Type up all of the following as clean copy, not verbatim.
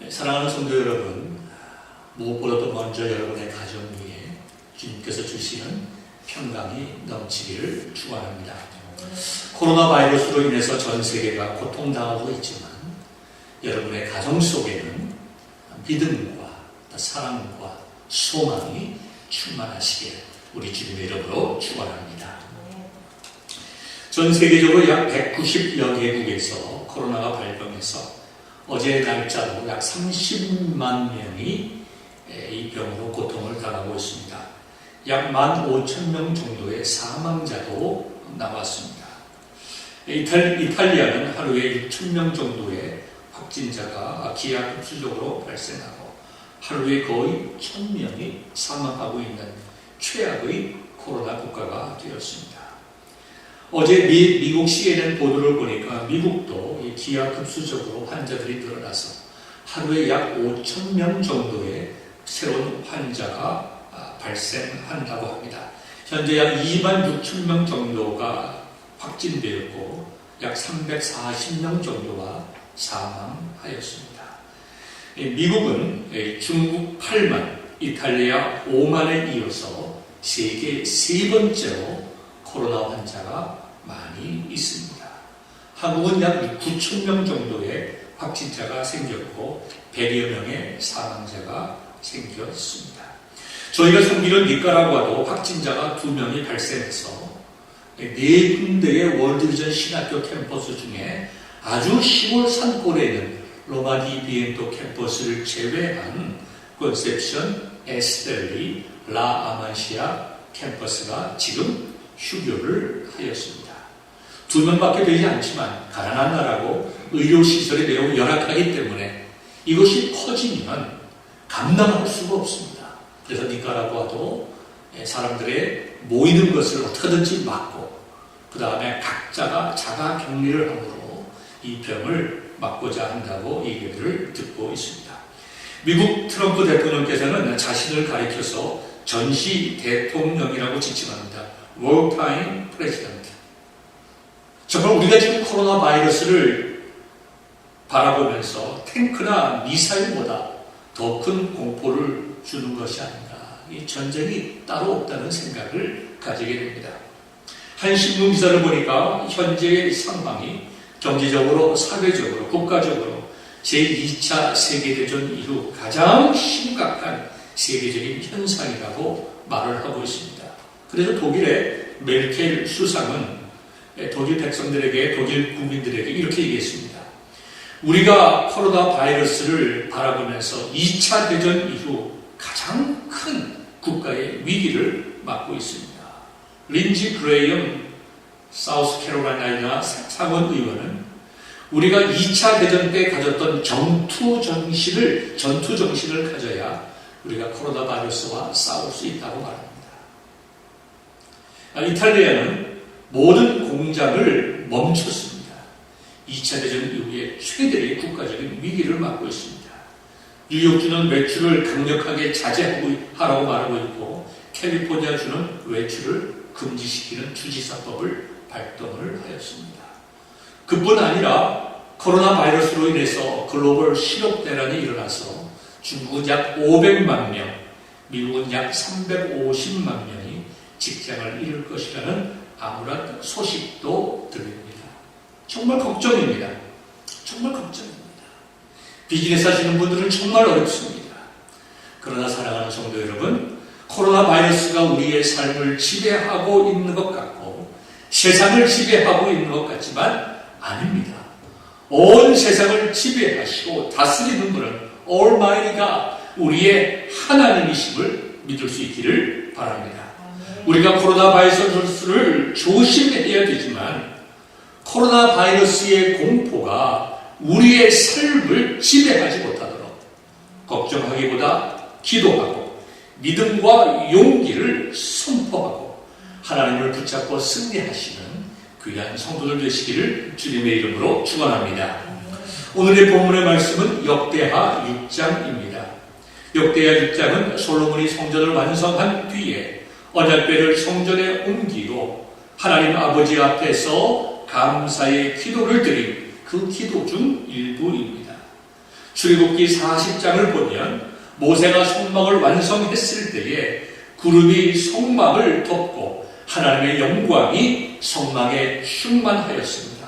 사랑하는 성도 여러분, 무엇보다도 먼저 여러분의 가정 위에 주님께서 주시는 평강이 넘치기를 축원합니다. 코로나 바이러스로 인해서 전 세계가 고통당하고 있지만 여러분의 가정 속에는 믿음과 사랑과 소망이 충만하시길 우리 주님의 이름으로 축원합니다. 전 세계적으로 약 190여 개국에서 코로나가 발병해서 어제 날짜로 약 30만 명이 이 병으로 고통을 당하고 있습니다. 약 15,000명 정도의 사망자도 나왔습니다. 이탈리아는 하루에 6,000명 정도의 확진자가 기하급수적으로 발생하고 하루에 거의 1,000명이 사망하고 있는 최악의 코로나 국가가 되었습니다. 어제 미국 CNN 보도를 보니까 미국도 기하급수적으로 환자들이 늘어나서 하루에 약 5,000명 정도의 새로운 환자가 발생한다고 합니다. 현재 약 26,000명 정도가 확진되었고 약 340명 정도가 사망하였습니다. 미국은 중국 8만, 이탈리아 5만에 이어서 세계 세 번째로 코로나 환자가 많이 있습니다. 한국은 약 9,000명 정도의 확진자가 생겼고 100여 명의 사망자가 생겼습니다. 저희가 섬기는 니카라과도 확진자가 2명이 발생해서 4군데의 월드비전 신학교 캠퍼스 중에 아주 시골 산골에 있는 로마디 비엔토 캠퍼스를 제외한 컨셉션, 에스텔리, 라 아만시아 캠퍼스가 지금 휴교를 하였습니다. 2명밖에 되지 않지만 가난한 나라고 의료시설이 매우 열악하기 때문에 이것이 커지면 감당할 수가 없습니다. 그래서 니카라과도 사람들의 모이는 것을 어떻게든지 막고 그 다음에 각자가 자가 격리를 함으로 이 병을 막고자 한다고 얘기를 듣고 있습니다. 미국 트럼프 대통령께서는 자신을 가리켜서 전시 대통령이라고 지칭합니다. Wartime President. 정말 우리가 지금 코로나 바이러스를 바라보면서 탱크나 미사일보다 더 큰 공포를 주는 것이 아닌가. 이 전쟁이 따로 없다는 생각을 가지게 됩니다. 한 신문 기사를 보니까 현재의 상황이 경제적으로, 사회적으로, 국가적으로 제2차 세계대전 이후 가장 심각한 세계적인 현상이라고 말을 하고 있습니다. 그래서 독일의 메르켈 수상은 독일 백성들에게, 독일 국민들에게 이렇게 얘기했습니다. 우리가 코로나 바이러스를 바라보면서 2차 대전 이후 가장 큰 국가의 위기를 맞고 있습니다. 린지 그레이엄 사우스캐롤라이나 상원 의원은 우리가 2차 대전 때 가졌던 전투 정신을 가져야 우리가 코로나 바이러스와 싸울 수 있다고 말합니다. 이탈리아는 모든 공장을 멈췄습니다. 2차 대전 이후에 최대의 국가적인 위기를 맞고 있습니다. 뉴욕주는 외출을 강력하게 자제하라고 말하고 있고 캘리포니아주는 외출을 금지시키는 주지사법을 발동을 하였습니다. 그뿐 아니라 코로나 바이러스로 인해서 글로벌 실업대란이 일어나서 중국은 약 500만 명, 미국은 약 350만 명이 직장을 잃을 것이라는 암울한 소식도 들립니다. 정말 걱정입니다. 정말 걱정입니다. 비즈니스 하시는 분들은 정말 어렵습니다. 그러나 사랑하는 성도 여러분, 코로나 바이러스가 우리의 삶을 지배하고 있는 것 같고 세상을 지배하고 있는 것 같지만 아닙니다. 온 세상을 지배하시고 다스리는 분은 올마이티가 우리의 하나님이심을 믿을 수 있기를 바랍니다. 우리가 코로나 바이러스를 조심해야 되지만 코로나 바이러스의 공포가 우리의 삶을 지배하지 못하도록 걱정하기보다 기도하고 믿음과 용기를 선포하고 하나님을 붙잡고 승리하시는 귀한 성도들 되시기를 주님의 이름으로 축원합니다. 오늘의 본문의 말씀은 역대하 6장입니다. 역대하 6장은 솔로몬이 성전을 완성한 뒤에 언약궤를 성전에 옮기고 하나님 아버지 앞에서 감사의 기도를 드린 그 기도 중 일부입니다. 출애굽기 40장을 보면 모세가 성막을 완성했을 때에 구름이 성막을 덮고 하나님의 영광이 성막에 충만하였습니다.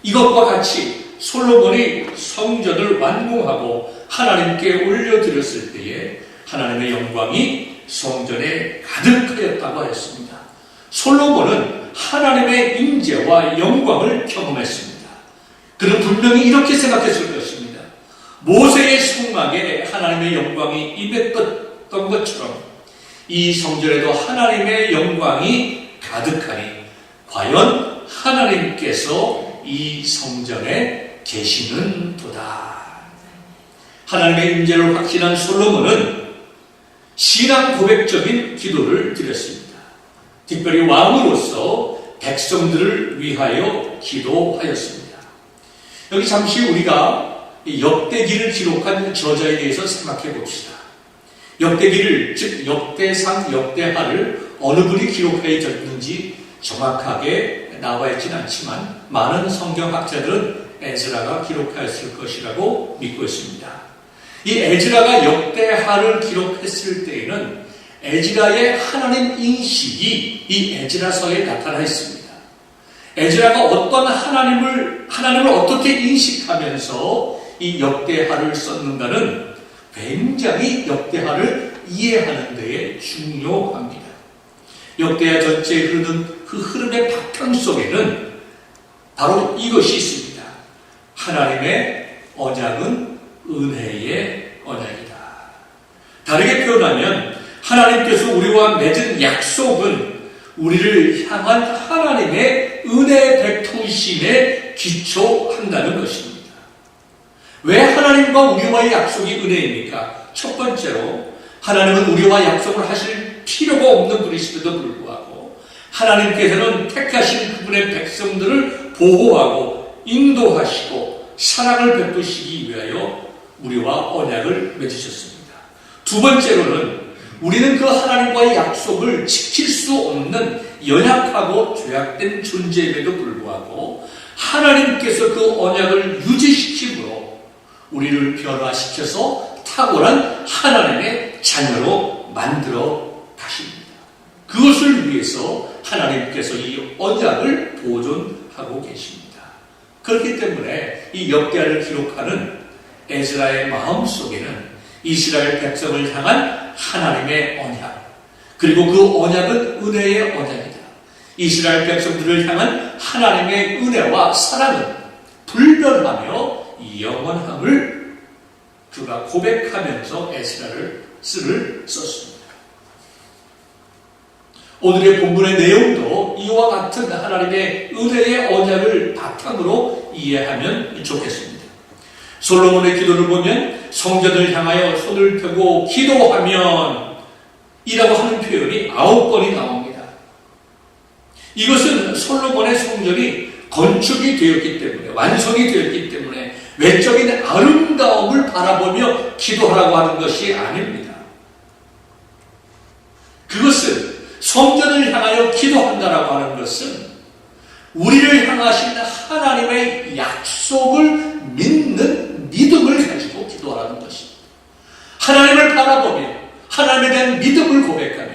이것과 같이 솔로몬이 성전을 완공하고 하나님께 올려드렸을 때에 하나님의 영광이 성전에 가득하였다고 하였습니다. 솔로몬은 하나님의 임재와 영광을 경험했습니다. 그는 분명히 이렇게 생각했을 것입니다. 모세의 성막에 하나님의 영광이 임했던 것처럼 이 성전에도 하나님의 영광이 가득하니 과연 하나님께서 이 성전에 계시는도다. 하나님의 임재를 확신한 솔로몬은 신앙 고백적인 기도를 드렸습니다. 특별히 왕으로서 백성들을 위하여 기도하였습니다. 여기 잠시 우리가 역대기를 기록한 저자에 대해서 생각해 봅시다. 역대기를, 즉 역대상, 역대하를 어느 분이 기록하였는지 정확하게 나와 있지는 않지만 많은 성경학자들은 에즈라가 기록하였을 것이라고 믿고 있습니다. 이 에즈라가 역대하를 기록했을 때에는 에즈라의 하나님 인식이 이 에즈라서에 나타나 있습니다. 에즈라가 어떤 하나님을 어떻게 인식하면서 이 역대하를 썼는가는 굉장히 역대하를 이해하는 데에 중요합니다. 역대하 전체에 흐르는 그 흐름의 바탕 속에는 바로 이것이 있습니다. 하나님의 언약은 은혜의 언약이다. 다르게 표현하면 하나님께서 우리와 맺은 약속은 우리를 향한 하나님의 은혜 베푸심에 기초한다는 것입니다. 왜 하나님과 우리와의 약속이 은혜입니까? 첫 번째로 하나님은 우리와 약속을 하실 필요가 없는 분이시에도 불구하고 하나님께서는 택하신 그분의 백성들을 보호하고 인도하시고 사랑을 베푸시기 위하여 우리와 언약을 맺으셨습니다. 두 번째로는 우리는 그 하나님과의 약속을 지킬 수 없는 연약하고 죄악된 존재임에도 불구하고 하나님께서 그 언약을 유지시킴으로 우리를 변화시켜서 탁월한 하나님의 자녀로 만들어 가십니다. 그것을 위해서 하나님께서 이 언약을 보존하고 계십니다. 그렇기 때문에 이 역대하를 기록하는 에스라의 마음속에는 이스라엘 백성을 향한 하나님의 언약, 그리고 그 언약은 은혜의 언약이다. 이스라엘 백성들을 향한 하나님의 은혜와 사랑은 불변하며 영원함을 그가 고백하면서 에스라를 글을 썼습니다. 오늘의 본문의 내용도 이와 같은 하나님의 은혜의 언약을 바탕으로 이해하면 좋겠습니다. 솔로몬의 기도를 보면 성전을 향하여 손을 펴고 기도하면 이라고 하는 표현이 9번이 나옵니다. 이것은 솔로몬의 성전이 건축이 되었기 때문에, 완성이 되었기 때문에 외적인 아름다움을 바라보며 기도하라고 하는 것이 아닙니다. 그것은 성전을 향하여 기도한다라고 하는 것은 우리를 향하신 하나님의 약속을 믿는 믿음을 가지고 기도하라는 것입니다. 하나님을 바라보며 하나님에 대한 믿음을 고백하며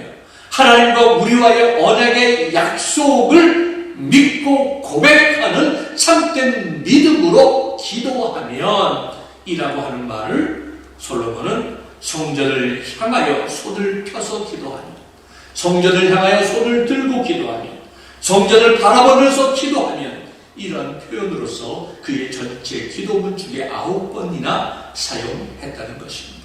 하나님과 우리와의 언약의 약속을 믿고 고백하는 참된 믿음으로 기도하면 이라고 하는 말을 솔로몬은 성전을 향하여 손을 펴서 기도하며 성전을 향하여 손을 들고 기도하며 성전을 바라보면서 기도하면 이런 표현으로서 그의 전체 기도문 중에 9번이나 사용했다는 것입니다.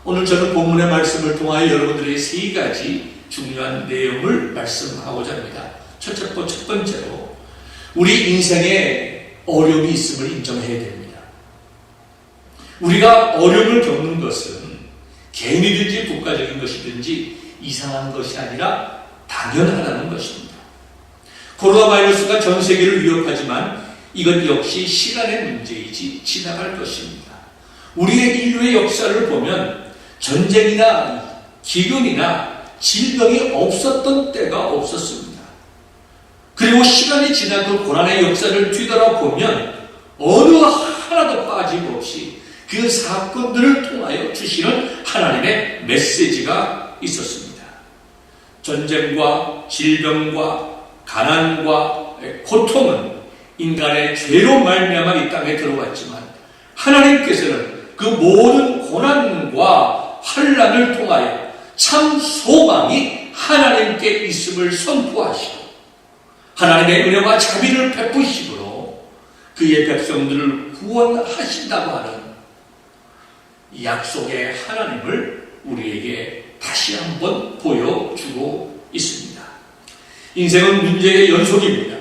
오늘 저는 본문의 말씀을 통하여 여러분들에게 3가지 중요한 내용을 말씀하고자 합니다. 첫 번째로 우리 인생에 어려움이 있음을 인정해야 됩니다. 우리가 어려움을 겪는 것은 개인이든지 국가적인 것이든지 이상한 것이 아니라 당연하다는 것입니다. 코로나 바이러스가 전 세계를 위협하지만 이건 역시 시간의 문제이지 지나갈 것입니다. 우리의 인류의 역사를 보면 전쟁이나 기근이나 질병이 없었던 때가 없었습니다. 그리고 시간이 지나고 고난의 역사를 뒤돌아보면 어느 하나도 빠짐없이 그 사건들을 통하여 주시는 하나님의 메시지가 있었습니다. 전쟁과 질병과 가난과 고통은 인간의 죄로 말미암아 이 땅에 들어왔지만 하나님께서는 그 모든 고난과 환난을 통하여 참 소망이 하나님께 있음을 선포하시고 하나님의 은혜와 자비를 베푸심으로 그의 백성들을 구원하신다고 하는 약속의 하나님을 우리에게 다시 한번 보여주고 있습니다. 인생은 문제의 연속입니다.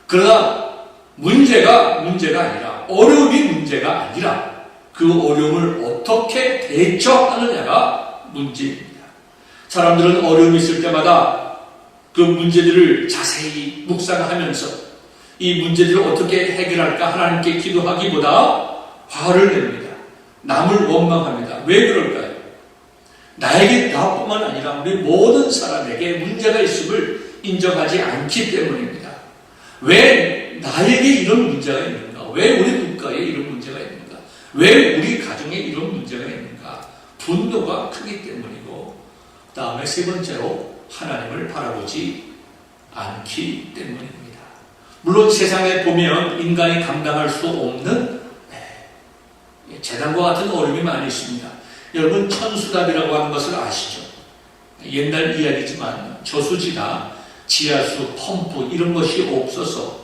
그러나 문제가 아니라 어려움이 문제가 아니라 그 어려움을 어떻게 대처하느냐가 문제입니다. 사람들은 어려움이 있을 때마다 그 문제들을 자세히 묵상하면서 이 문제들을 어떻게 해결할까 하나님께 기도하기보다 화를 냅니다. 남을 원망합니다. 왜 그럴까요? 나뿐만 아니라 우리 모든 사람에게 문제가 있음을 인정하지 않기 때문입니다. 왜 나에게 이런 문제가 있는가? 왜 우리 국가에 이런 문제가 있는가? 왜 우리 가정에 이런 문제가 있는가? 분노가 크기 때문이고 다음에 세 번째로 하나님을 바라보지 않기 때문입니다. 물론 세상에 보면 인간이 감당할 수 없는 재난과 같은 어려움이 많이 있습니다. 여러분 천수답이라고 하는 것을 아시죠? 옛날 이야기지만 저수지나 지하수, 펌프 이런 것이 없어서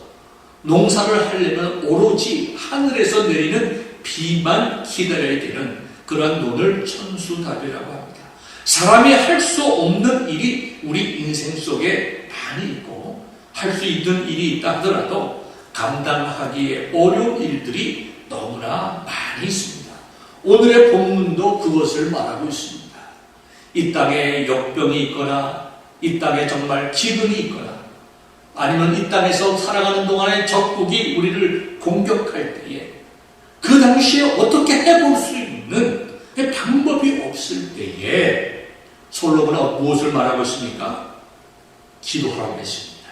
농사를 하려면 오로지 하늘에서 내리는 비만 기다려야 되는 그런 논을 천수답이라고 합니다. 사람이 할 수 없는 일이 우리 인생 속에 많이 있고 할 수 있는 일이 있다 하더라도 감당하기에 어려운 일들이 너무나 많이 있습니다. 오늘의 본문도 그것을 말하고 있습니다. 이 땅에 역병이 있거나 이 땅에 정말 기근이 있거나 아니면 이 땅에서 살아가는 동안에 적국이 우리를 공격할 때에 그 당시에 어떻게 해볼 수 있는 방법이 없을 때에 솔로몬은 무엇을 말하고 있습니까? 기도하라고 했습니다.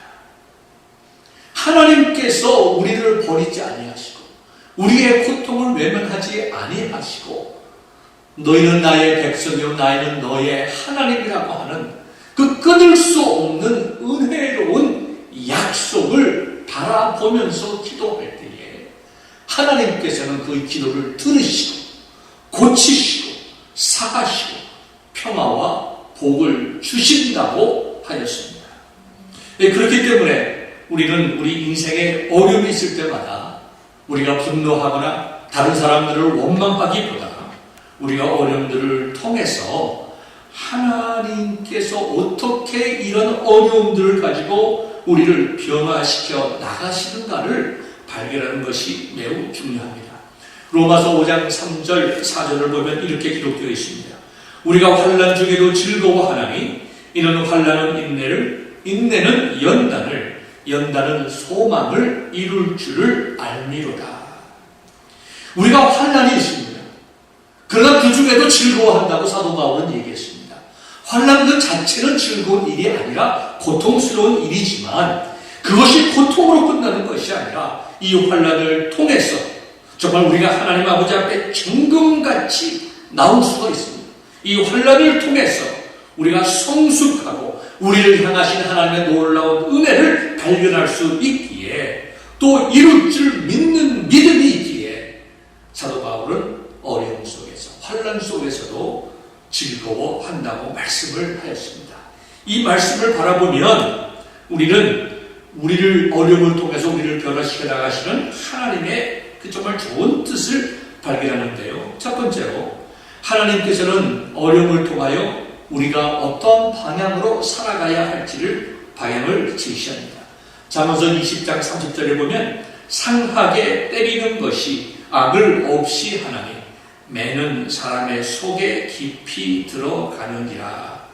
하나님께서 우리를 버리지 아니하시고 우리의 고통을 외면하지 아니하시고 너희는 나의 백성이요 나는 너의 하나님이라고 하는 그 끊을 수 없는 은혜로운 약속을 바라보면서 기도할 때에 하나님께서는 그 기도를 들으시고 고치시고 사하시고 평화와 복을 주신다고 하였습니다. 그렇기 때문에 우리는 우리 인생에 어려움이 있을 때마다 우리가 분노하거나 다른 사람들을 원망하기보다 우리가 어려움들을 통해서 하나님께서 어떻게 이런 어려움들을 가지고 우리를 변화시켜 나가시는가를 발견하는 것이 매우 중요합니다. 로마서 5장 3절 4절을 보면 이렇게 기록되어 있습니다. 우리가 환난 중에도 즐거워하나니 이는 환난은 인내를 인내는 연단을 연단은 소망을 이룰 줄을 알미로다. 우리가 환난이 있습니다. 그러나 그 중에도 즐거워한다고 사도 바울은 얘기했습니다. 환난 그 자체는 즐거운 일이 아니라 고통스러운 일이지만 그것이 고통으로 끝나는 것이 아니라 이 환난을 통해서 정말 우리가 하나님 아버지 앞에 정금같이 나올 수가 있습니다. 이 환난을 통해서 우리가 성숙하고 우리를 향하신 하나님의 놀라운 은혜를 발견할 수 있기에 또 이룰 줄 믿는 믿음이 있기에 사도 바울은 어려움 속에서 환난 속에서도 즐거워한다고 말씀을 하였습니다. 이 말씀을 바라보면 우리는 우리를 어려움을 통해서 우리를 변화시켜 나가시는 하나님의 그 정말 좋은 뜻을 발견하는데요. 첫 번째로 하나님께서는 어려움을 통하여 우리가 어떤 방향으로 살아가야 할지를 방향을 제시합니다. 잠언서 20장 30절에 보면 상하게 때리는 것이 악을 없이 하나니 매는 사람의 속에 깊이 들어가느니라.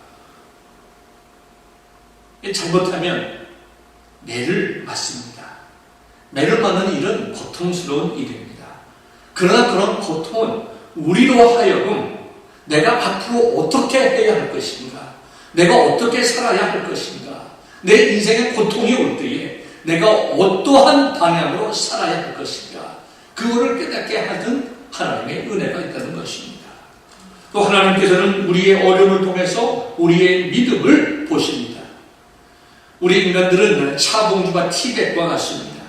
잘못하면 매를 맞습니다. 매를 맞는 일은 고통스러운 일입니다. 그러나 그런 고통은 우리로 하여금 내가 앞으로 어떻게 해야 할 것인가, 내가 어떻게 살아야 할 것인가, 내 인생에 고통이 올 때에 내가 어떠한 방향으로 살아야 할 것인가, 그거를 깨닫게 하는 하나님의 은혜가 있다는 것입니다. 또 하나님께서는 우리의 어려움을 통해서 우리의 믿음을 보십니다. 우리 인간들은 차봉주와 티백과 같습니다.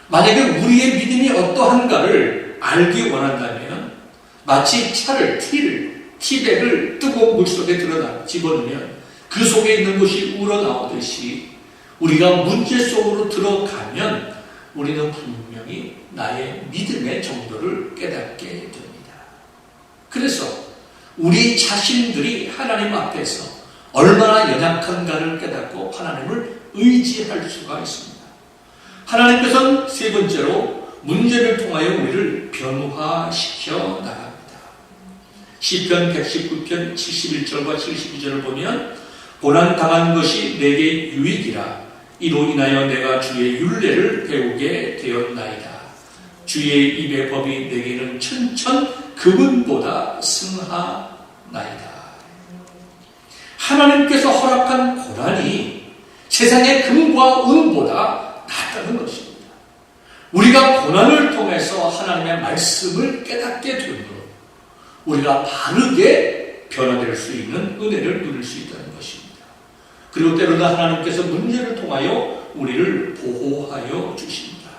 만약에 우리의 믿음이 어떠한가를 알기 원한다면 마치 티백을 뜨거운 물속에 집어넣으면 그 속에 있는 것이 우러나오듯이 우리가 문제 속으로 들어가면 우리는 분명히 나의 믿음의 정도를 깨닫게 됩니다. 그래서 우리 자신들이 하나님 앞에서 얼마나 연약한가를 깨닫고 하나님을 의지할 수가 있습니다. 하나님께서는 세 번째로 문제를 통하여 우리를 변화시켜 나갑니다. 시편 119편 71절과 72절을 보면 고난당한 것이 내게 유익이라 이로 인하여 내가 주의 율례를 배우게 되었나이다. 주의 입의 법이 내게는 천천 금은보다 승하나이다. 하나님께서 허락한 고난이 세상의 금과 은보다 낫다는 것입니다. 우리가 고난을 통해서 하나님의 말씀을 깨닫게 되므로 우리가 바르게 변화될 수 있는 은혜를 누릴 수 있다는 것입니다. 그리고 때로는 하나님께서 문제를 통하여 우리를 보호하여 주십니다.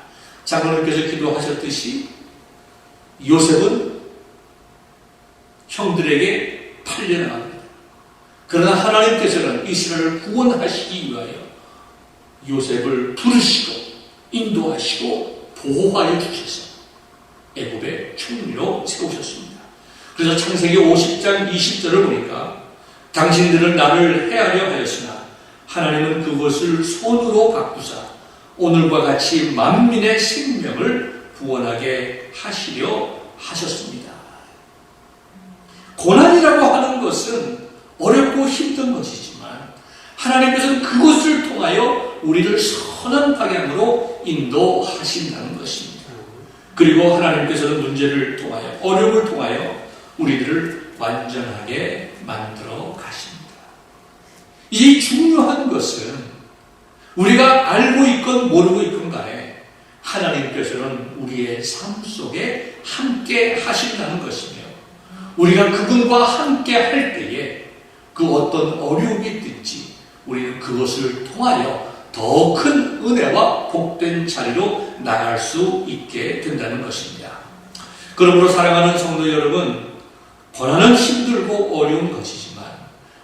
장로님께서 기도하셨듯이 요셉은 형들에게 팔려나갑니다. 그러나 하나님께서는 이스라엘을 구원하시기 위하여 요셉을 부르시고 인도하시고 보호하여 주셔서 애굽의 총리로 세우셨습니다. 그래서 창세기 50장 20절을 보니까 당신들은 나를 해하려 하였으나 하나님은 그것을 손으로 바꾸사 오늘과 같이 만민의 생명을 구원하게 하시려 하셨습니다. 고난이라고 하는 것은 어렵고 힘든 것이지만 하나님께서는 그것을 통하여 우리를 선한 방향으로 인도하신다는 것입니다. 그리고 하나님께서는 문제를 통하여 어려움을 통하여 우리들을 완전하게 만들어 가십니다. 이 중요한 것은 우리가 알고 있건 모르고 있건 간에 하나님께서는 우리의 삶 속에 함께 하신다는 것이며 우리가 그분과 함께 할 때에 그 어떤 어려움이 있든지 우리는 그것을 통하여 더 큰 은혜와 복된 자리로 나갈 수 있게 된다는 것입니다. 그러므로 사랑하는 성도 여러분, 고난은 힘들고 어려운 것이지만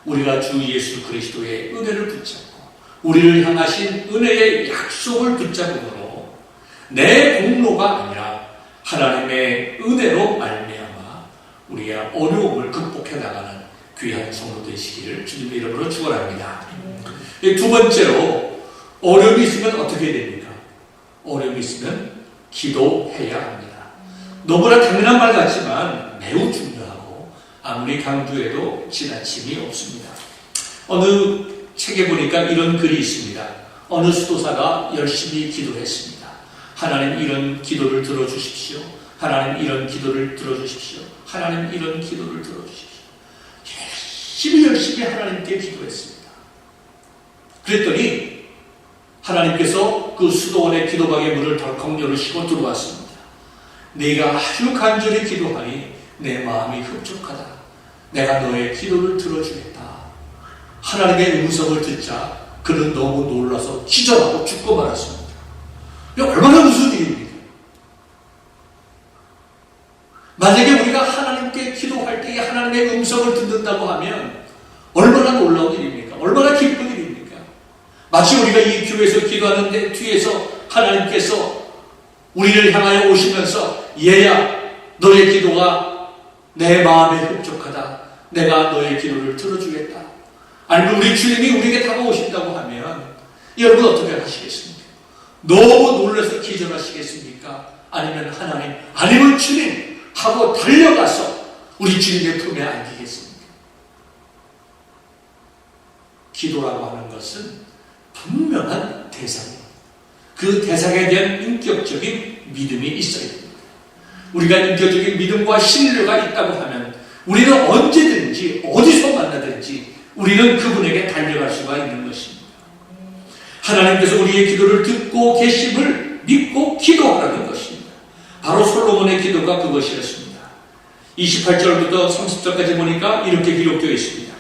우리가 주 예수 그리스도의 은혜를 붙잡고 우리를 향하신 은혜의 약속을 붙잡음으로 내 공로가 아니라 하나님의 은혜로 말미암아 우리의 어려움을 극복해 나가는 귀한 성도 되시기를 주님의 이름으로 축원합니다. 두 번째로 어려움이 있으면 어떻게 됩니까? 어려움이 있으면 기도해야 합니다. 너무나 당연한 말 같지만 매우 중요하고 아무리 강조해도 지나침이 없습니다. 어느 책에 보니까 이런 글이 있습니다. 어느 수도사가 열심히 기도했습니다. 하나님 이런 기도를 들어주십시오. 하나님 이런 기도를 들어주십시오. 하나님 이런 기도를 들어주십시오. 열심히 하나님께 기도했습니다. 그랬더니 하나님께서 그 수도원의 기도방에 문을 덜컥 열으시고 들어왔습니다. 네가 아주 간절히 기도하니 내 마음이 흡족하다. 내가 너의 기도를 들어주겠다. 하나님의 음성을 듣자 그는 너무 놀라서 기절하고 죽고 말았습니다. 얼마나 무슨 일입니까? 만약에 우리가 하나님께 기도할 때에 하나님의 음성을 듣는다고 하면 얼마나 놀라운 일입니까? 얼마나 기쁜 일입니까? 마치 우리가 이 교회에서 기도하는데 뒤에서 하나님께서 우리를 향하여 오시면서 얘야 너의 기도가 내 마음에 흡족하다. 내가 너의 기도를 들어주겠다. 아니면 우리 주님이 우리에게 다가오신다고 하면 여러분 어떻게 하시겠습니까? 너무 놀라서 기절하시겠습니까? 아니면 하나님 아니면 주님 하고 달려가서 우리 주님의 품에 안기겠습니까? 기도라고 하는 것은 분명한 대상이에요. 그 대상에 대한 인격적인 믿음이 있어야 됩니다. 우리가 인격적인 믿음과 신뢰가 있다고 하면 우리는 언제든지 어디서 만나든지 우리는 그분에게 달려갈 수가 있는 것입니다. 하나님께서 우리의 기도를 듣고 계심을 믿고 기도하라는 것입니다. 바로 솔로몬의 기도가 그것이었습니다. 28절부터 30절까지 보니까 이렇게 기록되어 있습니다.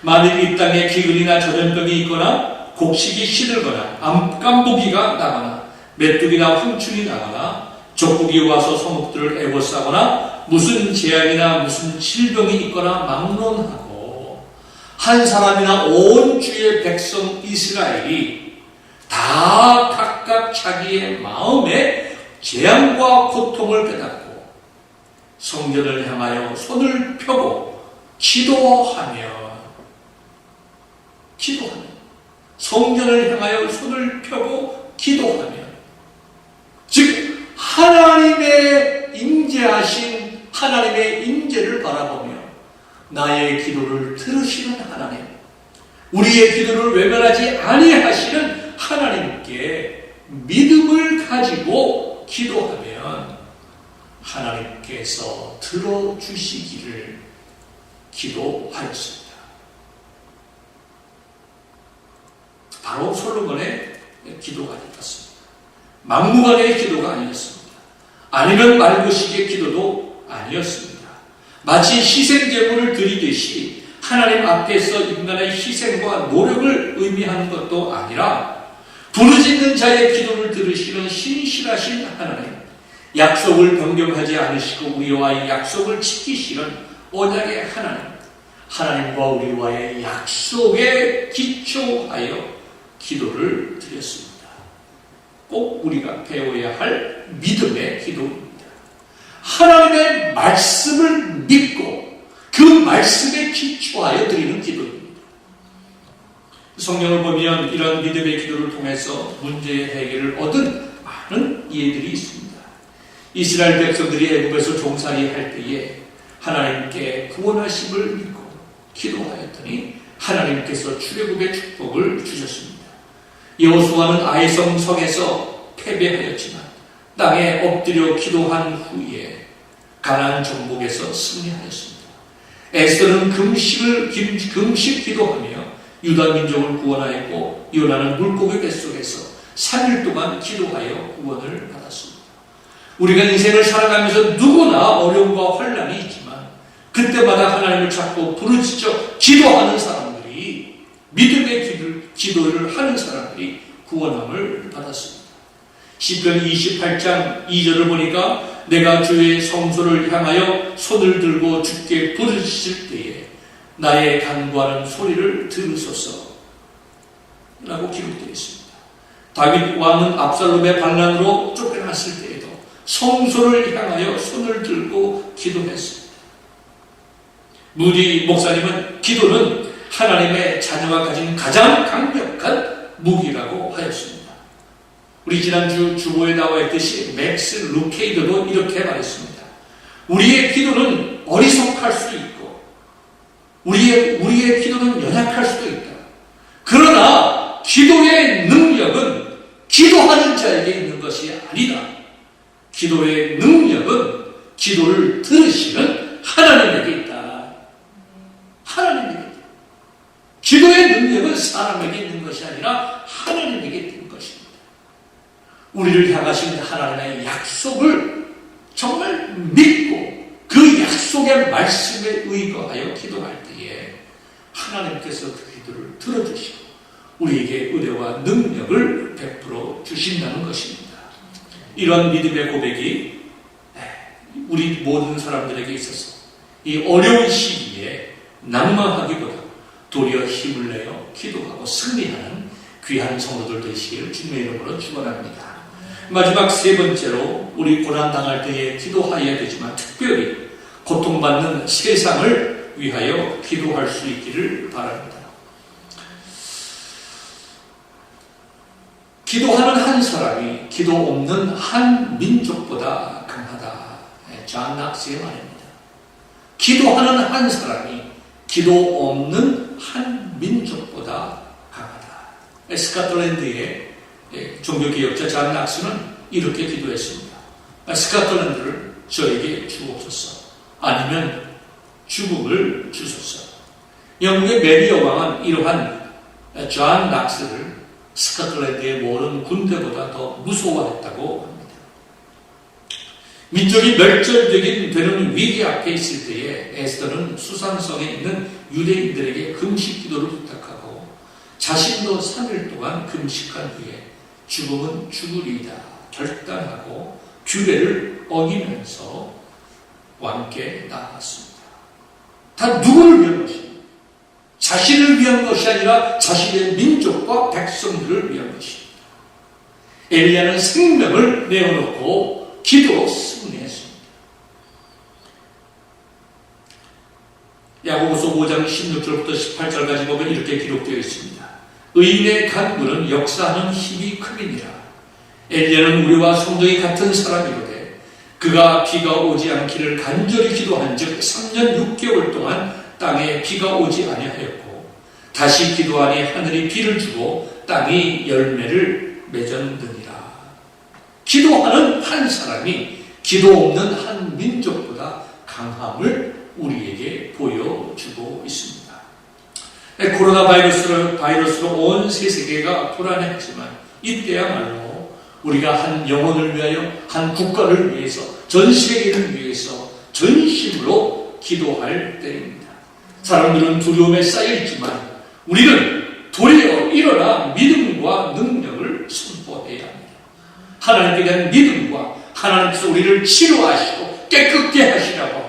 만일 이 땅에 기근이나 전염병이 있거나 곡식이 시들거나 암깐부기가 나거나 메뚜기나 황충이 나거나 적국이 와서 성읍들을 애워싸거나 무슨 재앙이나 무슨 질병이 있거나 막론하고 한 사람이나 온 주의 백성 이스라엘이 다 각각 자기의 마음에 재앙과 고통을 깨닫고 성전을 향하여 손을 펴고 기도하며 성전을 향하여 손을 펴고 기도하며 즉 하나님의 임재하신 하나님의 임재를 바라보며 나의 기도를 들으시는 하나님, 우리의 기도를 외면하지 아니하시는 하나님께 믿음을 가지고 기도하면 하나님께서 들어주시기를 기도하였습니다. 바로 솔로몬의 기도가 아니었습니다. 막무가내의 기도가 아니었습니다. 아니면 말고식의 기도도 아니었습니다. 마치 희생제물을 드리듯이 하나님 앞에서 인간의 희생과 노력을 의미하는 것도 아니라 부르짖는 자의 기도를 들으시는 신실하신 하나님, 약속을 변경하지 않으시고 우리와의 약속을 지키시는 언약의 하나님, 하나님과 우리와의 약속에 기초하여 기도를 드렸습니다. 꼭 우리가 배워야 할 믿음의 기도입니다. 하나님의 말씀을 믿고 그 말씀에 기초하여 드리는 기도입니다. 성경을 보면 이런 믿음의 기도를 통해서 문제의 해결을 얻은 많은 예들이 있습니다. 이스라엘 백성들이 애굽에서 종살이할 때에 하나님께 구원하심을 믿고 기도하였더니 하나님께서 출애굽의 축복을 주셨습니다. 여호수아는 아이성 성에서 패배하였지만 땅에 엎드려 기도한 후에 가나안 정복에서 승리하였습니다. 에스더는 금식 기도하며 유다 민족을 구원하였고 요나는 물고기 뱃속에서 3일 동안 기도하여 구원을 받았습니다. 우리가 인생을 살아가면서 누구나 어려움과 환난이 있지만 그때마다 하나님을 찾고 부르짖어 기도하는 사람들이, 믿음의 기도를 하는 사람들이 구원함을 받았습니다. 시편 28장 2절을 보니까 내가 주의 성소를 향하여 손을 들고 주께 부르짖을 때에 나의 간구하는 소리를 들으소서 라고 기록되어 있습니다. 다윗 왕은 압살롬의 반란으로 쫓겨났을 때에도 성소를 향하여 손을 들고 기도했습니다. 무디 목사님은 기도는 하나님의 자녀가 가진 가장 강력한 무기라고 하였습니다. 우리 지난주 주보에 나와 있듯이 맥스 루케이드도 이렇게 말했습니다. 우리의 기도는 어리석할 수 있고 우리의 기도는 연약할 수도 있다. 그러나 기도의 능력은 기도하는 자에게 있는 것이 아니다. 기도의 능력은 기도를 들으시는 하나님에게 있다. 하나님에게 있다. 기도의 능력은 사람에게 있는 것이 아니라 하나님에게 있는 것입니다. 우리를 향하신 하나님의 약속을 정말 믿고 그 약속의 말씀에 의거하여 기도할 때에 하나님께서 그 기도를 들어주시고 우리에게 은혜와 능력을 베풀어 주신다는 것입니다. 이러한 믿음의 고백이 우리 모든 사람들에게 있어서 이 어려운 시기에 낙망하기보다 도리어 힘을 내어 기도하고 승리하는 귀한 성도들 되시길 주님의 이름으로 축원합니다. 마지막 세 번째로 우리 고난당할 때에 기도해야 되지만 특별히 고통받는 세상을 위하여 기도할 수 있기를 바랍니다. 기도하는 한 사람이 기도 없는 한 민족보다 강하다. 존 낙스의 말입니다. 기도하는 한 사람이 기도 없는 한 민족보다 강하다. 스코틀랜드의 종교개혁자 존 낙스는 이렇게 기도했습니다. 스코틀랜드를 저에게 주옵소서. 아니면 죽음을 주소서. 영국의 메리 여왕은 이러한 존 낙스를 스코틀랜드의 모든 군대보다 더 무서워했다고 합니다. 민족이 멸절되는 위기 앞에 있을 때에 에스더는 수산성에 있는 유대인들에게 금식 기도를 부탁하고 자신도 3일 동안 금식한 후에 죽음은 죽으리이다 결단하고 규례를 어기면서 왕께 나아갔습니다. 다 누구를 위한 것입니다. 자신을 위한 것이 아니라 자신의 민족과 백성들을 위한 것입니다. 엘리야는 생명을 내어놓고 기도로 승리했습니다. 야고보서 5장 16절부터 18절까지 보면 이렇게 기록되어 있습니다. 의인의 간구는 역사하는 힘이 크니라. 엘리야는 우리와 성정이 같은 사람이로되 그가 비가 오지 않기를 간절히 기도한 즉 3년 6개월 동안 땅에 비가 오지 아니하였고 다시 기도하니 하늘이 비를 주고 땅이 열매를 맺었느니라. 기도하는 한 사람이 기도 없는 한 민족보다 강함을 우리에게 보여주고 있습니다. 코로나 바이러스로 온 세계가 불안했지만 이때야말로 우리가 한 영혼을 위하여, 한 국가를 위해서, 전 세계를 위해서 전심으로 기도할 때입니다. 사람들은 두려움에 쌓여있지만 우리는 도리어 일어나 믿음과 능력을 선포해야 합니다. 하나님께 대한 믿음과 하나님께서 우리를 치료하시고 깨끗게 하시라고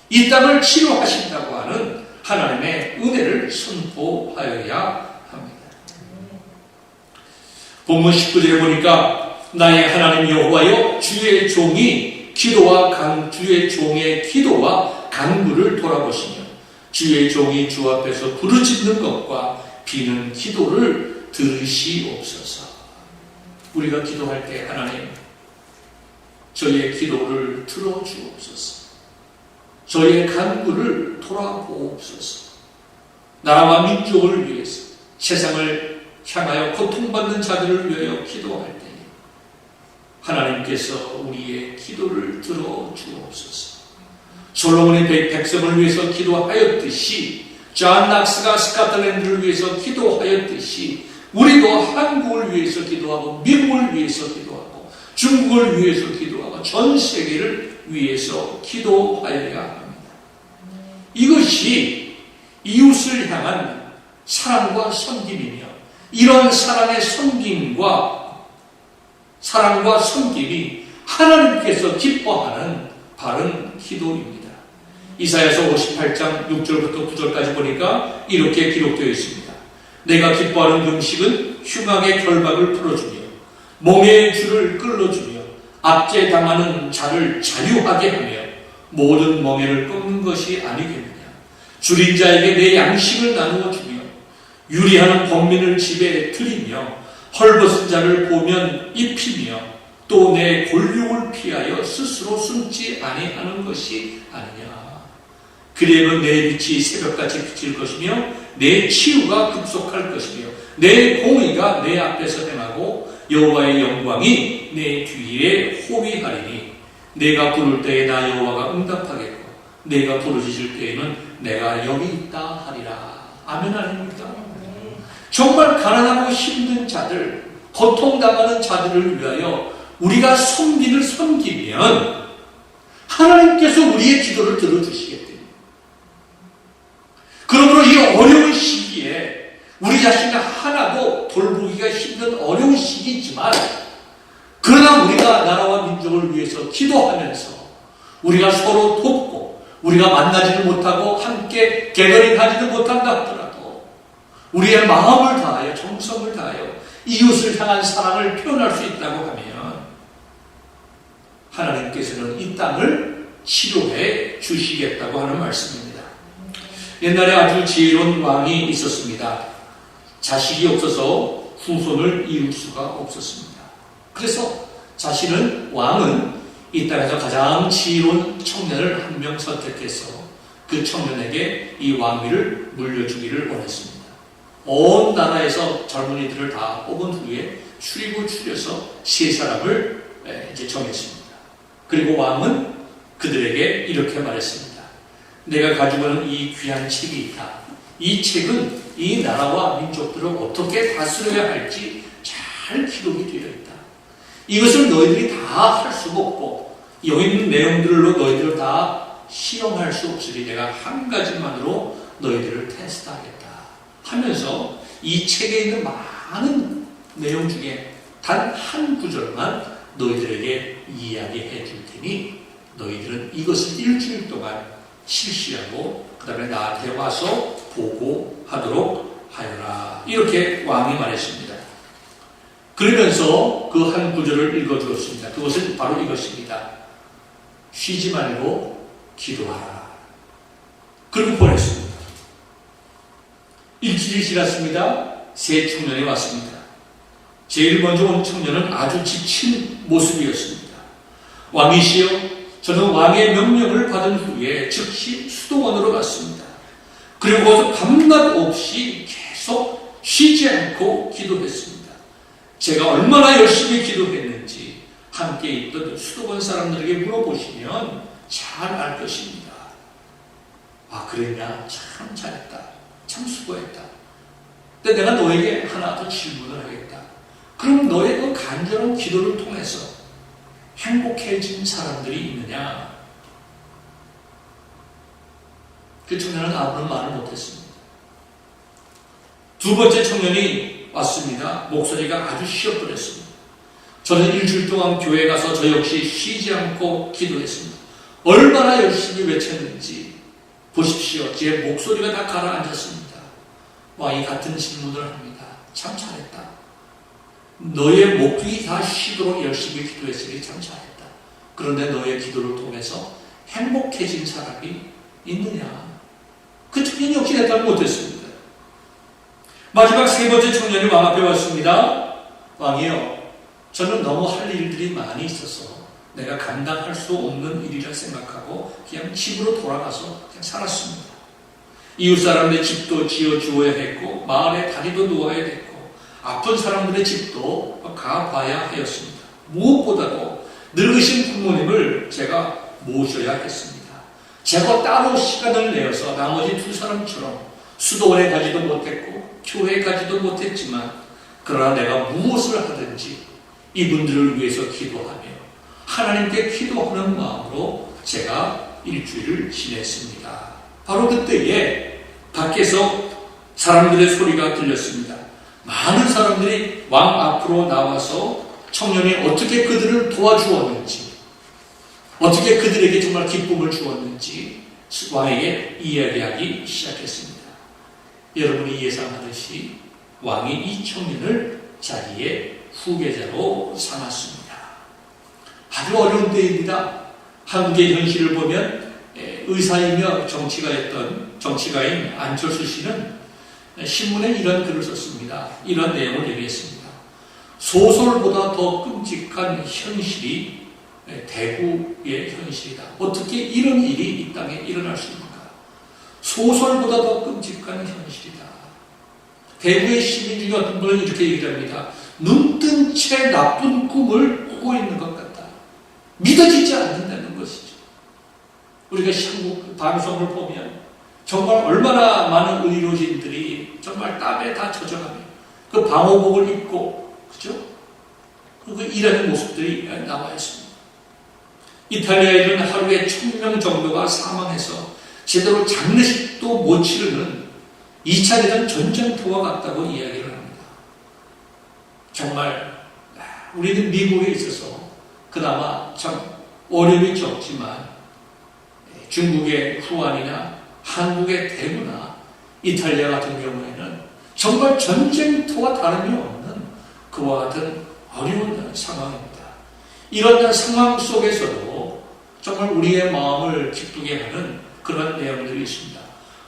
이 땅을 치료하신다고 하는 하나님의 은혜를 선포하여야 합니다. 본문 19절에 보니까 나의 하나님 여호와여 주의 종의 기도와 간구를 돌아보시며 주의 종이 주 앞에서 부르짖는 것과 비는 기도를 들으시옵소서. 우리가 기도할 때 하나님 저희의 기도를 들어주옵소서. 저희의 간구를 돌아보옵소서. 나라와 민족을 위해서 세상을 향하여 고통받는 자들을 위하여 기도할 때 하나님께서 우리의 기도를 들어주옵소서. 솔로몬의 백성을 위해서 기도하였듯이 존 낙스가 스코틀랜드를 위해서 기도하였듯이 우리도 한국을 위해서 기도하고 미국을 위해서 기도하고 중국을 위해서 기도하고 전 세계를 위해서 기도하여야 합니다. 이것이 이웃을 향한 사랑과 섬김이며 이런 사랑의 사랑과 섬김이 하나님께서 기뻐하는 바른 기도입니다. 이사야서 58장 6절부터 9절까지 보니까 이렇게 기록되어 있습니다. 내가 기뻐하는 금식은 흉악의 결박을 풀어주며 멍에의 줄을 끌어주며 압제당하는 자를 자유하게 하며 모든 멍에를 꺾는 것이 아니겠느냐. 줄인 자에게 내 양식을 나누어 주며 유리하는 범민을 집에 들이며 헐벗은 자를 보면 입히며 또 내 골육을 피하여 스스로 숨지 아니하는 것이 아니냐. 그리하면 내 빛이 새벽같이 비칠 것이며 내 치유가 급속할 것이며 내 공의가 내 앞에서 행하고 여호와의 영광이 내 뒤에 호위하리니 내가 부를 때에 나 여호와가 응답하겠고 내가 부르짖을 때에는 내가 여기 있다 하리라. 아멘 아닙니까? 정말 가난하고 힘든 자들, 고통당하는 자들을 위하여 우리가 섬기면 하나님께서 우리의 기도를 들어주시겠대요. 그러므로 이 어려운 시기에 우리 자신을 하나도 돌보기가 힘든 어려운 시기이지만 그러나 우리가 나라와 민족을 위해서 기도하면서 우리가 서로 돕고 우리가 만나지는 못하고 함께 게더링하지는 못한다 하더라도 우리의 마음을 다하여 정성을 다하여 이웃을 향한 사랑을 표현할 수 있다고 하면 하나님께서는 이 땅을 치료해 주시겠다고 하는 말씀입니다. 옛날에 아주 지혜로운 왕이 있었습니다. 자식이 없어서 후손을 이을 수가 없었습니다. 그래서 왕은 이 땅에서 가장 지혜로운 청년을 한 명 선택해서 그 청년에게 이 왕위를 물려주기를 원했습니다. 온 나라에서 젊은이들을 다 뽑은 후에 추려서 세 사람을 이제 정했습니다. 그리고 왕은 그들에게 이렇게 말했습니다. 내가 가지고 있는 이 귀한 책이 있다. 이 책은 이 나라와 민족들을 어떻게 다스려야 할지 잘 기록이 되어 있다. 이것을 너희들이 다 할 수가 없고 여기 있는 내용들로 너희들을 다 실험할 수 없으니 내가 한 가지만으로 너희들을 테스트하겠다 하면서 이 책에 있는 많은 내용 중에 단 한 구절만 너희들에게 이야기해 줄 테니 너희들은 이것을 일주일 동안 실시하고 그 다음에 나한테 와서 보고하도록 하여라. 이렇게 왕이 말했습니다. 그러면서 그 한 구절을 읽어주었습니다. 그것은 바로 이것입니다. 쉬지 말고 기도하라. 그리고 보냈습니다. 일주일이 지났습니다. 새 청년이 왔습니다. 제일 먼저 온 청년은 아주 지친 모습이었습니다. 왕이시여, 저는 왕의 명령을 받은 후에 즉시 수도원으로 갔습니다. 그리고 거기서 밤낮 없이 계속 쉬지 않고 기도했습니다. 제가 얼마나 열심히 기도했는지 함께 있던 수도원 사람들에게 물어보시면 잘 알 것입니다. 아, 그랬냐? 참 잘했다. 참 수고했다. 근데 내가 너에게 하나 더 질문을 하겠다. 그럼 너의 그 간절한 기도를 통해서 행복해진 사람들이 있느냐? 그 청년은 아무런 말을 못했습니다. 두 번째 청년이 왔습니다. 목소리가 아주 쉬어버렸습니다. 저는 일주일 동안 교회에 가서 저 역시 쉬지 않고 기도했습니다. 얼마나 열심히 외쳤는지 보십시오. 제 목소리가 다 가라앉았습니다. 왕이 같은 질문을 합니다. 참 잘했다. 너의 목이 다 쉬도록 열심히 기도했으니 참 잘했다. 그런데 너의 기도를 통해서 행복해진 사람이 있느냐? 그 청년이 역시 대답을 못했습니다. 마지막 세 번째 청년이 왕 앞에 왔습니다. 왕이여, 저는 너무 할 일들이 많이 있어서 내가 감당할 수 없는 일이라 생각하고 그냥 집으로 돌아가서 그냥 살았습니다. 이웃 사람들의 집도 지어주어야 했고 마을에 다리도 놓아야 됐고 아픈 사람들의 집도 가봐야 하였습니다. 무엇보다도 늙으신 부모님을 제가 모셔야 했습니다. 제가 따로 시간을 내어서 나머지 두 사람처럼 수도원에 가지도 못했고 교회에 가지도 못했지만 그러나 내가 무엇을 하든지 이분들을 위해서 기도하며 하나님께 기도하는 마음으로 제가 일주일을 지냈습니다. 바로 그때에 밖에서 사람들의 소리가 들렸습니다. 많은 사람들이 왕 앞으로 나와서 청년이 어떻게 그들을 도와주었는지, 어떻게 그들에게 정말 기쁨을 주었는지 왕에게 이야기하기 시작했습니다. 여러분이 예상하듯이 왕이 이 청년을 자기의 후계자로 삼았습니다. 아주 어려운 때입니다. 한국의 현실을 보면 의사이며 정치가인 안철수 씨는 신문에 이런 글을 썼습니다. 이런 내용을 얘기했습니다. 소설보다 더 끔찍한 현실이 대구의 현실이다. 어떻게 이런 일이 이 땅에 일어날 수 있는가? 소설보다 더 끔찍한 현실이다. 대구의 시민 중에 어떤 분은 이렇게 얘기를 합니다. 눈뜬 채 나쁜 꿈을 꾸고 있는 것 같다. 믿어지지 않는다는 것이죠. 우리가 한국 방송을 보면 정말 얼마나 많은 의료진들이 정말 땀에 다 젖어가며 그 방호복을 입고, 그죠? 그리고 일하는 모습들이 나와 있습니다. 이탈리아에는 하루에 1000명 정도가 사망해서 제대로 장례식도 못 치르는 2차 대전 전쟁터와 같다고 이야기를 합니다. 정말 우리는 미국에 있어서 그나마 참 어려움이 적지만 중국의 후안이나 한국의 대구나 이탈리아 같은 경우에는 정말 전쟁터와 다름이 없는 그와 같은 어려운 상황입니다. 이런 상황 속에서도 정말 우리의 마음을 기쁘게 하는 그런 내용들이 있습니다.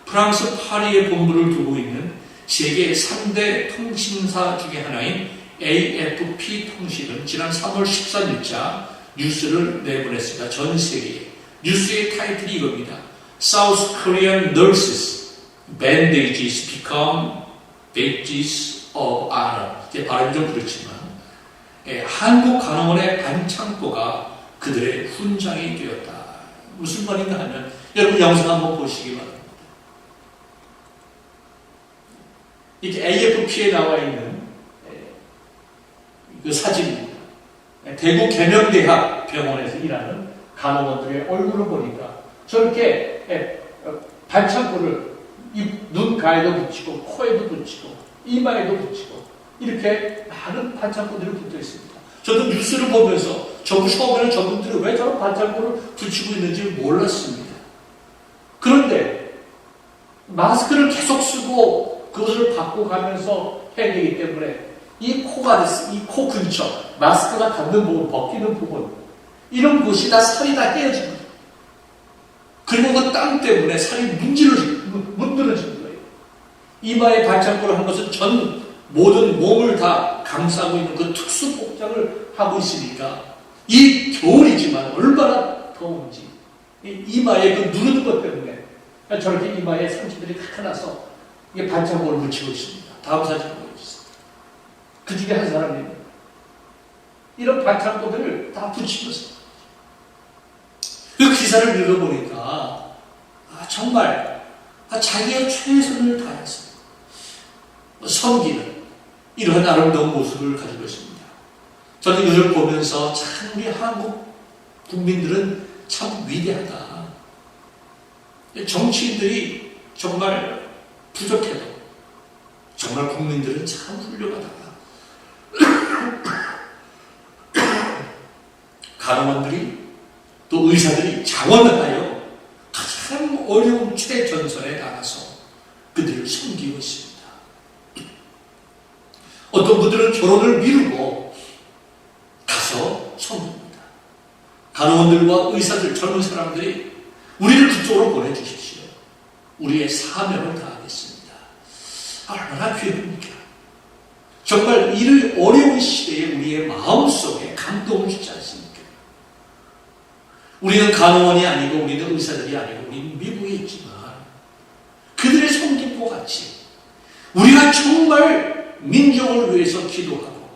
프랑스 파리에 본부를 두고 있는 세계 3대 통신사 중에 하나인 AFP 통신은 지난 3월 13일자 뉴스를 내보냈습니다. 전 세계에. 뉴스의 타이틀이 이겁니다. South Korean nurses bandages become badges of honor. 발음이 좀 그렇지만 한국 간호원의 반창고가 그들의 훈장이 되었다. 무슨 말인가 하면 여러분 영상 한번 보시기 바랍니다. 이게 AFP에 나와 있는 그 사진입니다. 대구 계명대학 병원에서 일하는 간호원들의 얼굴을 보니까 저렇게 반창고를 눈 가에도 붙이고 코에도 붙이고 이마에도 붙이고 이렇게 많은 반창고들이 붙어 있습니다. 저도 뉴스를 보면서 처음에는 저분들이 왜 저런 반창고를 붙이고 있는지 몰랐습니다. 그런데 마스크를 계속 쓰고 그것을 바꿔가면서 해야 되기 때문에 이 코 근처, 마스크가 닿는 부분, 벗기는 부분, 이런 곳이 다 살이 다 헤어집니다. 그리고 그 땀 때문에 살이 문드러지는 거예요. 이마에 반창고를 한 것은 모든 몸을 다 감싸고 있는 그 특수 복장을 하고 있으니까 이 겨울이지만 얼마나 더운지 이마에 그 누르는 것 때문에 저렇게 이마에 상처들이 다 나서 이게 반창고를 묻히고 있습니다. 다음 사진 보여주세요. 그 중에 한 사람이 이런 반창고들을 다 붙이면서 그 기사를 읽어보니까 정말 자기의 최선을 다해서 섬기는 이러한 아름다운 모습을 가지고 있습니다. 저는 이것을 보면서 참 우리 한국 국민들은 참 위대하다. 정치인들이 정말 부족해도 정말 국민들은 참 훌륭하다. 간호원들이 또 의사들이 자원하여 가장 어려운 최전선에 나가서 그들을 섬기고 있습니다. 어떤 분들은 결혼을 미루고 가서 섬깁니다. 간호원들과 의사들, 젊은 사람들이 우리를 그쪽으로 보내주십시오. 우리의 사명을 다하겠습니다. 얼마나 귀합니까? 정말 이 어려운 시대에 우리의 마음속에 감동을 주지 않습니까? 우리는 간호원이 아니고 우리는 의사들이 아니고 우리는 미국에 있지만 그들의 섬김과 같이 우리가 정말 민족을 위해서 기도하고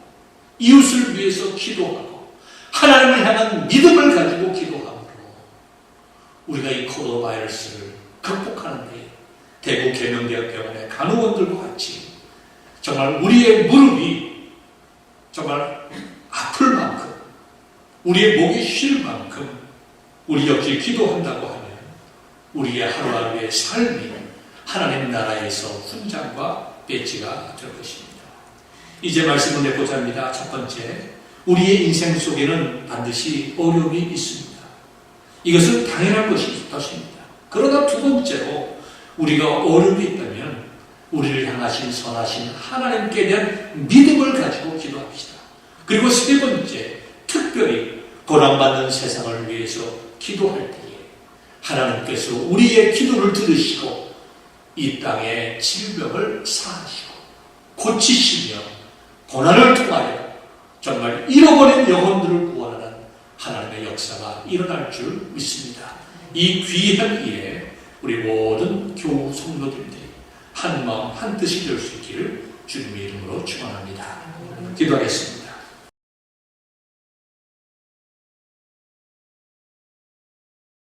이웃을 위해서 기도하고 하나님을 향한 믿음을 가지고 기도함으로 우리가 이 코로나 바이러스를 극복하는 데 대구 계명대학병원의 간호원들과 같이 정말 우리의 무릎이 정말 아플 만큼 우리의 목이 쉴 만큼 우리 역시 기도한다고 하면 우리의 하루하루의 삶이 하나님 나라에서 훈장과 배지가 될 것입니다. 이제 말씀을 내보자 합니다. 첫 번째, 우리의 인생 속에는 반드시 어려움이 있습니다. 이것은 당연한 것입니다. 그러나 두 번째로 우리가 어려움이 있다면 우리를 향하신 선하신 하나님께 대한 믿음을 가지고 기도합시다. 그리고 세 번째, 특별히 고난받는 세상을 위해서 기도할 때에 하나님께서 우리의 기도를 들으시고 이 땅의 질병을 사하시고 고치시며 고난을 통하여 정말 잃어버린 영혼들을 구원하는 하나님의 역사가 일어날 줄 믿습니다. 이 귀한 일에 우리 모든 교우 성도들이 한 마음 한 뜻이 될 수 있기를 주님의 이름으로 축원합니다. 기도하겠습니다.